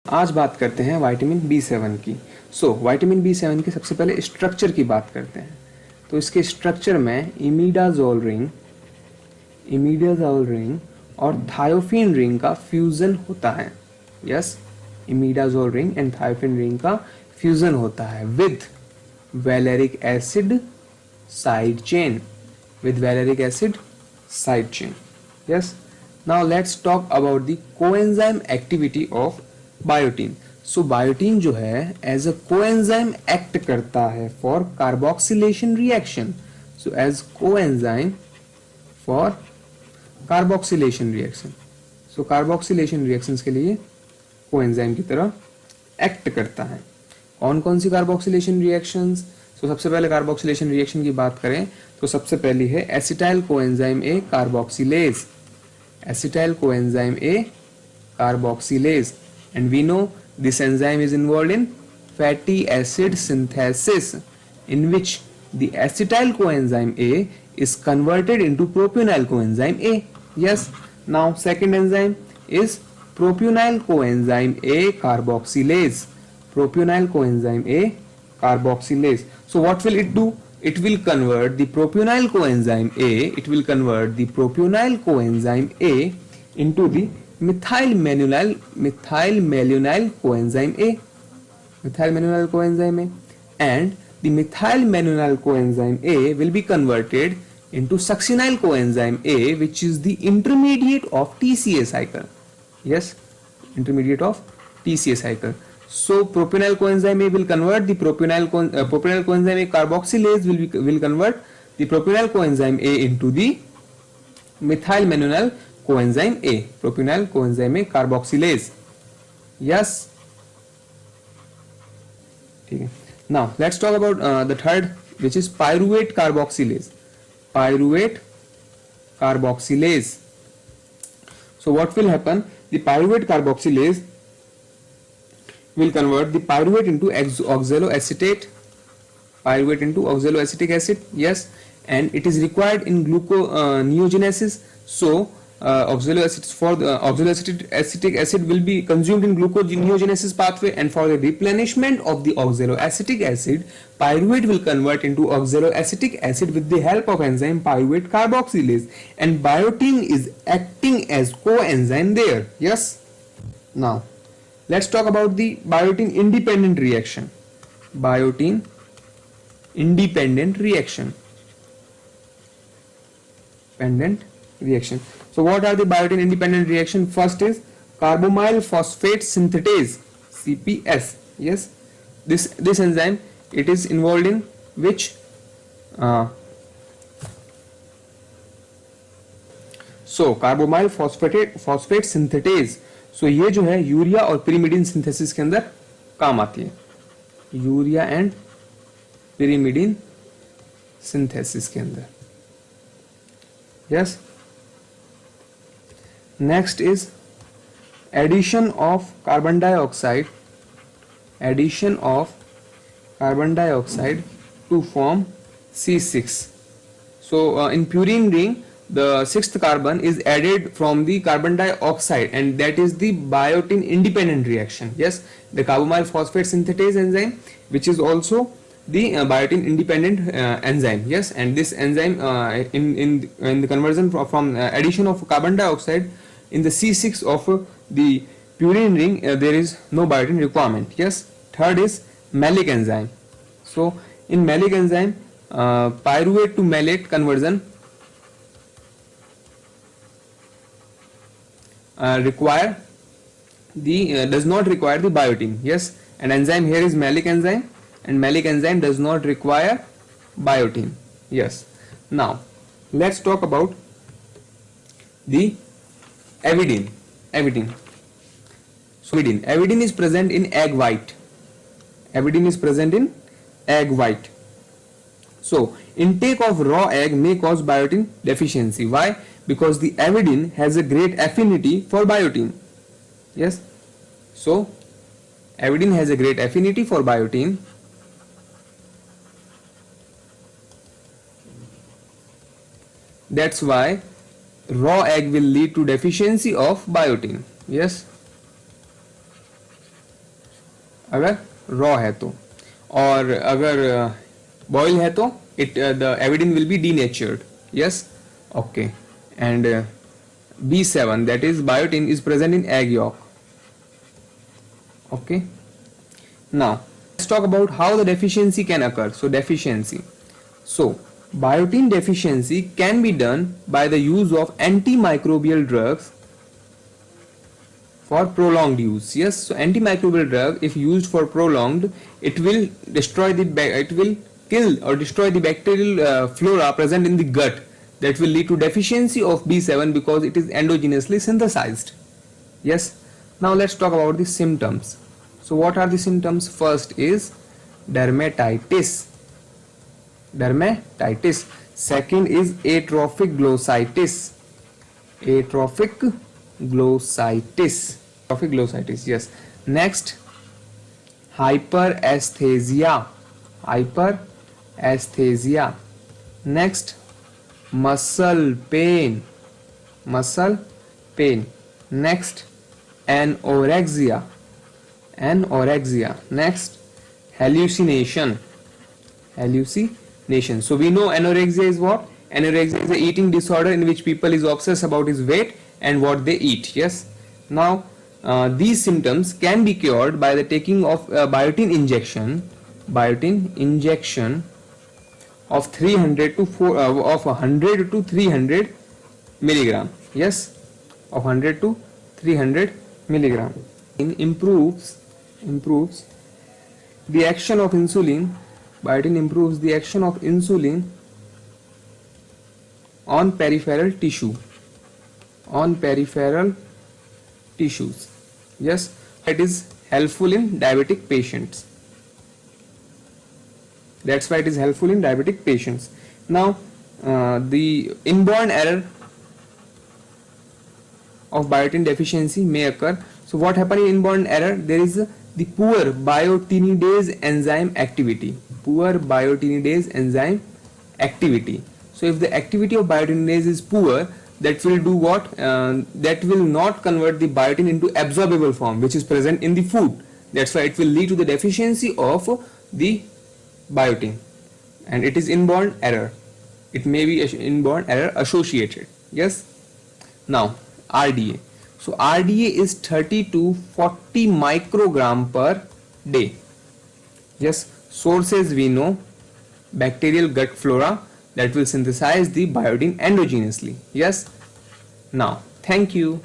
आज बात करते हैं विटामिन B7 की। विटामिन B7 के सबसे पहले स्ट्रक्चर की बात करते हैं। तो इसके स्ट्रक्चर में इमिडाजोल रिंग और थायोफिन रिंग का फ्यूजन होता है। Yes, imidazole ring and thiophene ring का फ्यूजन होता है with valeric acid side chain, Yes. Now let's talk about the coenzyme activity of biotin. So biotin जो है as a coenzyme act करता है for carboxylation reaction. So as coenzyme for carboxylation reaction. So carboxylation reactions के लिए coenzyme की तरह act करता है। कौन कौन सी carboxylation reactions? तो सबसे पहले कार्बोक्सिलेशन रिएक्शन की बात करें तो सबसे पहली है acetyl coenzyme A carboxylase, and we know this enzyme is involved in fatty acid synthesis in which the acetyl coenzyme A is converted into propionyl coenzyme A. Yes. Now second enzyme is propionyl coenzyme A carboxylase. So what will it do? It will convert the propionyl coenzyme A into the methyl malonyl coenzyme A, and the methyl malonyl coenzyme A will be converted into succinyl coenzyme A, which is the intermediate of TCA cycle. Yes, intermediate of TCA cycle. So propionyl coenzyme A will convert the propionyl coenzyme A carboxylase will convert the propionyl coenzyme A into the methyl malonyl coenzyme A, propionyl coenzyme A carboxylase. Yes. Okay. Now let's talk about the third, which is pyruvate carboxylase. So what will happen? The pyruvate carboxylase will convert the pyruvate into oxaloacetic acid. Yes, and it is required in gluconeogenesis. So oxaloacetic acid will be consumed in gluconeogenesis pathway, and for the replenishment of the oxaloacetic acid, pyruvate will convert into oxaloacetic acid with the help of enzyme pyruvate carboxylase, and biotin is acting as coenzyme there. Yes. Now let's talk about the biotin independent reaction. So what are the biotin independent reaction? First is carbamyl phosphate synthetase, CPS. Yes, this enzyme, it is involved in which so carbamyl phosphate synthetase. So ये जो है urea और pyrimidine synthesis के अंदर काम आती है, urea and pyrimidine synthesis के अंदर. Yes. Next is addition of carbon dioxide to form C6. So in purine ring, the sixth carbon is added from the carbon dioxide, and that is the biotin independent reaction. Yes, the carbamyl phosphate synthetase enzyme, which is also the biotin independent enzyme. Yes, and this enzyme in the conversion from addition of carbon dioxide in the C6 of the purine ring, there is no biotin requirement. Yes. Third is malic enzyme. So in malic enzyme, pyruvate to malate conversion does not require the biotin. Yes, and enzyme here is malic enzyme, and malic enzyme does not require biotin. Yes. Now let's talk about the avidin. So avidin is present in egg white. So intake of raw egg may cause biotin deficiency. Why? Because the avidin has a great affinity for biotin. Yes. So avidin has a great affinity for biotin. That's why raw egg will lead to deficiency of biotin. Yes. अगर raw है तो, और अगर boil है तो it the avidin will be denatured. Yes, okay. And B7, that is biotin, is present in egg yolk. Okay. Now let's talk about how the deficiency can occur. So deficiency. So biotin deficiency can be done by the use of antimicrobial drugs for prolonged use. Yes, so antimicrobial drug, if used for prolonged, it will destroy the it will kill or destroy the bacterial flora present in the gut, that will lead to deficiency of B7 because it is endogenously synthesized. Yes, now let's talk about the symptoms. So what are the symptoms? First is dermatitis. Second is atrophic glossitis. Yes. Next, hyperesthesia. Next, muscle pain. Next, anorexia. Next, hallucination. So we know anorexia is what? Anorexia is an eating disorder in which people is obsessed about his weight and what they eat. Yes. Now these symptoms can be cured by the taking of biotin injection of 300 to 100 to 300 milligram. Yes, of 100 to 300 milligram. Improves the action of insulin. Biotin improves the action of insulin on peripheral tissues. Yes, it is helpful in diabetic patients. That's why it is helpful in diabetic patients. Now the inborn error of biotin deficiency may occur. So what happens in inborn error? There is the poor biotinidase enzyme activity. So if the activity of biotinidase is poor, that will do what? That will not convert the biotin into absorbable form, which is present in the food. That's why it will lead to the deficiency of the biotin, and it is inborn error. It may be inborn error associated. Yes. Now RDA. So RDA is 30 to 40 microgram per day. Yes. Sources we know: bacterial gut flora that will synthesize the biotin endogenously. Yes. Now thank you.